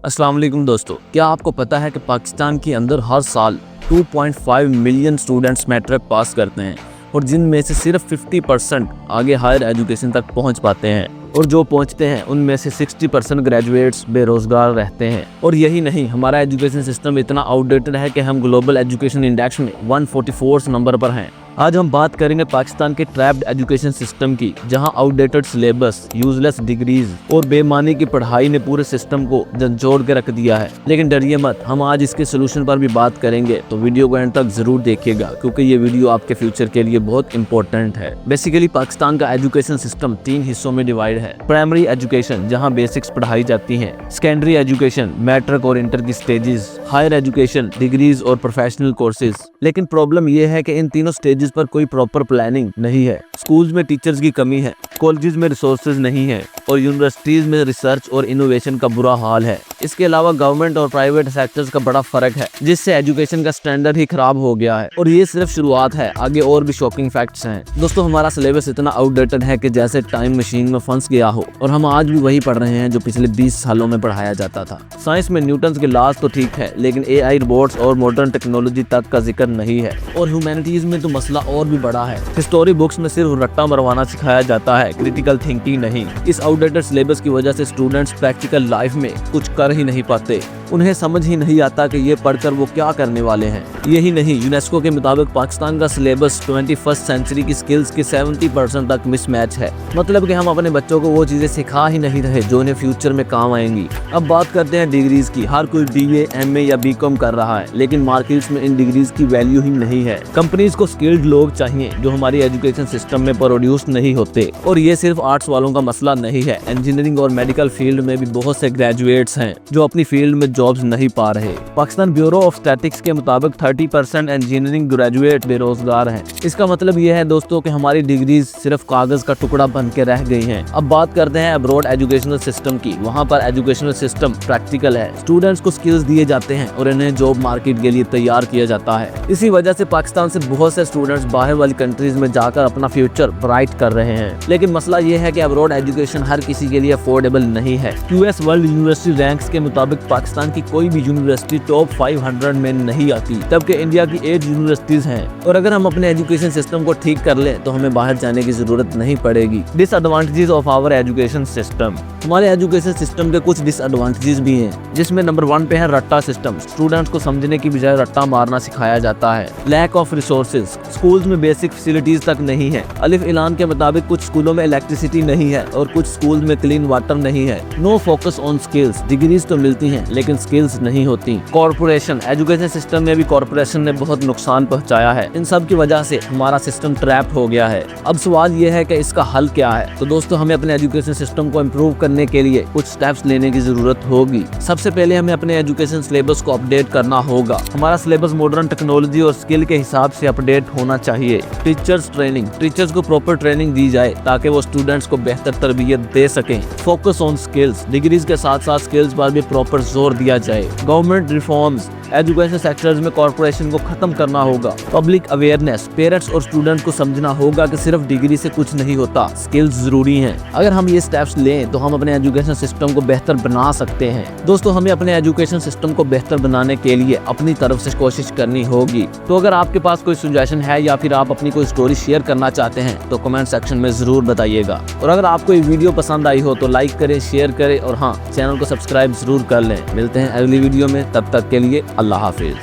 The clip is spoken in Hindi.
अस्सलाम वालेकुम दोस्तों, क्या आपको पता है कि पाकिस्तान के अंदर हर साल 2.5 मिलियन स्टूडेंट्स मैट्रिक पास करते हैं और जिनमें से सिर्फ 50% आगे हायर एजुकेशन तक पहुंच पाते हैं और जो पहुंचते हैं उनमें से 60% ग्रेजुएट्स बेरोजगार रहते हैं। और यही नहीं, हमारा एजुकेशन सिस्टम इतना आउटडेटेड है कि हम ग्लोबल एजुकेशन इंडेक्स में 144 नंबर पर हैं। आज हम बात करेंगे पाकिस्तान के ट्रैप्ड एजुकेशन सिस्टम की, जहां आउटडेटेड सिलेबस, यूजलेस डिग्रीज और बेमानी की पढ़ाई ने पूरे सिस्टम को झंझोड़ के रख दिया है। लेकिन डरिए मत, हम आज इसके सोल्यूशन पर भी बात करेंगे, तो वीडियो को एंड तक जरूर देखिएगा क्योंकि ये वीडियो आपके फ्यूचर के लिए बहुत इंपॉर्टेंट है। बेसिकली पाकिस्तान का एजुकेशन सिस्टम 3 हिस्सों में डिवाइड है। प्राइमरी एजुकेशन, जहाँ बेसिक्स पढ़ाई जाती है। सेकेंडरी एजुकेशन, मैट्रिक और इंटर की स्टेजेस। हायर एजुकेशन, डिग्रीज और प्रोफेशनल कोर्सेज। लेकिन प्रॉब्लम यह है कि इन तीनों स्टेजेस पर कोई प्रॉपर प्लानिंग नहीं है। स्कूल्स में टीचर्स की कमी है, कॉलेजेस में रिसोर्सेज नहीं है और यूनिवर्सिटीज में रिसर्च और इनोवेशन का बुरा हाल है। इसके अलावा गवर्नमेंट और प्राइवेट सेक्टर्स का बड़ा फर्क है, जिससे एजुकेशन का स्टैंडर्ड ही खराब हो गया है। और ये सिर्फ शुरुआत है, आगे और भी शॉकिंग फैक्ट्स हैं। दोस्तों, हमारा सिलेबस इतना आउटडेटेड है कि जैसे टाइम मशीन में फंस गया हो और हम आज भी वही पढ़ रहे हैं जो पिछले 20 सालों में पढ़ाया जाता था। साइंस में न्यूटन के लॉज तो ठीक है, लेकिन AI, रोबोट्स और मॉडर्न टेक्नोलॉजी तक का जिक्र नहीं है। और ह्यूमैनिटीज में तो मसला और भी बड़ा है। हिस्टोरी बुक्स में सिर्फ रट्टा मरवाना सिखाया जाता है, क्रिटिकल थिंकिंग नहीं। इस आउटडेटेड सिलेबस की वजह से स्टूडेंट्स प्रैक्टिकल लाइफ में कुछ कर ही नहीं पाते। उन्हें समझ ही नहीं आता कि ये पढ़कर वो क्या करने वाले हैं। यही नहीं, यूनेस्को के मुताबिक पाकिस्तान का सिलेबस 21st सेंचुरी की स्किल्स के 70% तक मिसमैच है। मतलब कि हम अपने बच्चों को वो चीजें सिखा ही नहीं रहे जो उन्हें फ्यूचर में काम आएंगी। अब बात करते हैं डिग्रीज की। हर कोई BA, MA या BCom कर रहा है, लेकिन मार्केट्स में इन डिग्रीज की वैल्यू ही नहीं है। कंपनीज को स्किल्ड लोग चाहिए जो हमारी एजुकेशन सिस्टम में प्रोड्यूस नहीं होते। और ये सिर्फ आर्ट्स वालों का मसला नहीं है, इंजीनियरिंग और मेडिकल फील्ड में भी बहुत से ग्रेजुएट्स हैं जो अपनी फील्ड में जॉब्स नहीं पा रहे। पाकिस्तान ब्यूरो ऑफ स्टैटिस्टिक्स के मुताबिक 30% इंजीनियरिंग ग्रेजुएट बेरोजगार हैं। इसका मतलब ये है दोस्तों कि हमारी डिग्रीज सिर्फ कागज का टुकड़ा बन के रह गई हैं। अब बात करते हैं अब्रॉड एजुकेशनल सिस्टम की। वहाँ पर एजुकेशनल सिस्टम प्रैक्टिकल है, स्टूडेंट्स को स्किल्स दिए जाते हैं और इन्हें जॉब मार्केट के लिए तैयार किया जाता है। इसी वजह से पाकिस्तान से बहुत से स्टूडेंट्स बाहर वाली कंट्रीज में जाकर अपना फ्यूचर ब्राइट कर रहे हैं। लेकिन मसला ये है कि अब्रॉड एजुकेशन हर किसी के लिए अफोर्डेबल नहीं है। US वर्ल्ड यूनिवर्सिटी रैंक्स के मुताबिक पाकिस्तान की कोई भी यूनिवर्सिटी टॉप 500 में नहीं आती, जबकि इंडिया की 8 यूनिवर्सिटीज हैं। और अगर हम अपने एजुकेशन सिस्टम को ठीक कर लें तो हमें बाहर जाने की जरूरत नहीं पड़ेगी। Disadvantages of our education system. हमारे एजुकेशन सिस्टम के कुछ डिसएडवांटेजेस भी हैं, जिसमें नंबर 1 पे है रट्टा सिस्टम। स्टूडेंट्स को समझने की बजाय रट्टा मारना सिखाया जाता है। लैक ऑफ रिसोर्सेज, स्कूल्स में बेसिक फैसिलिटीज तक नहीं है। अलिफ ऐलान के मुताबिक कुछ स्कूलों में इलेक्ट्रिसिटी नहीं है और कुछ स्कूल में क्लीन वाटर नहीं है। No focus on skills, degrees तो मिलती हैं लेकिन स्किल्स नहीं होती। कॉर्पोरेशन, एजुकेशन सिस्टम में भी कॉर्पोरेशन ने बहुत नुकसान पहुंचाया है। इन सब की वजह से हमारा सिस्टम ट्रैप हो गया है। अब सवाल ये है कि इसका हल क्या है। तो दोस्तों, हमें अपने एजुकेशन सिस्टम को इम्प्रूव करने के लिए कुछ स्टेप्स लेने की जरूरत होगी। सबसे पहले हमें अपने एजुकेशन सिलेबस को अपडेट करना होगा। हमारा सिलेबस मॉडर्न टेक्नोलॉजी और स्किल के हिसाब से अपडेट होना चाहिए। टीचर्स ट्रेनिंग, टीचर्स को प्रॉपर ट्रेनिंग दी जाए ताकि वो स्टूडेंट्स को बेहतर तरबियत दे सकें। फोकस ऑन स्किल्स, डिग्रीज के साथ साथ स्किल्स पर भी प्रॉपर जोर दिया जाए। गवर्नमेंट रिफॉर्म्स, एजुकेशन सेक्टर्स में कॉर्पोरेशन को खत्म करना होगा। पब्लिक अवेयरनेस, पेरेंट्स और स्टूडेंट को समझना होगा कि सिर्फ डिग्री से कुछ नहीं होता, स्किल्स जरूरी हैं। अगर हम ये स्टेप्स लें तो हम अपने एजुकेशन सिस्टम को बेहतर बना सकते हैं। दोस्तों, हमें अपने एजुकेशन सिस्टम को बेहतर बनाने के लिए अपनी तरफ से कोशिश करनी होगी। तो अगर आपके पास कोई सजेशन है या फिर आप अपनी कोई स्टोरी शेयर करना चाहते हैं तो कमेंट सेक्शन में जरूर बताइएगा। और अगर आपको ये वीडियो पसंद आई हो तो लाइक करें, शेयर करें और हाँ, चैनल को सब्सक्राइब जरूर कर लें। मिलते हैं अगली वीडियो में, तब तक के लिए अल्लाह हाफिज।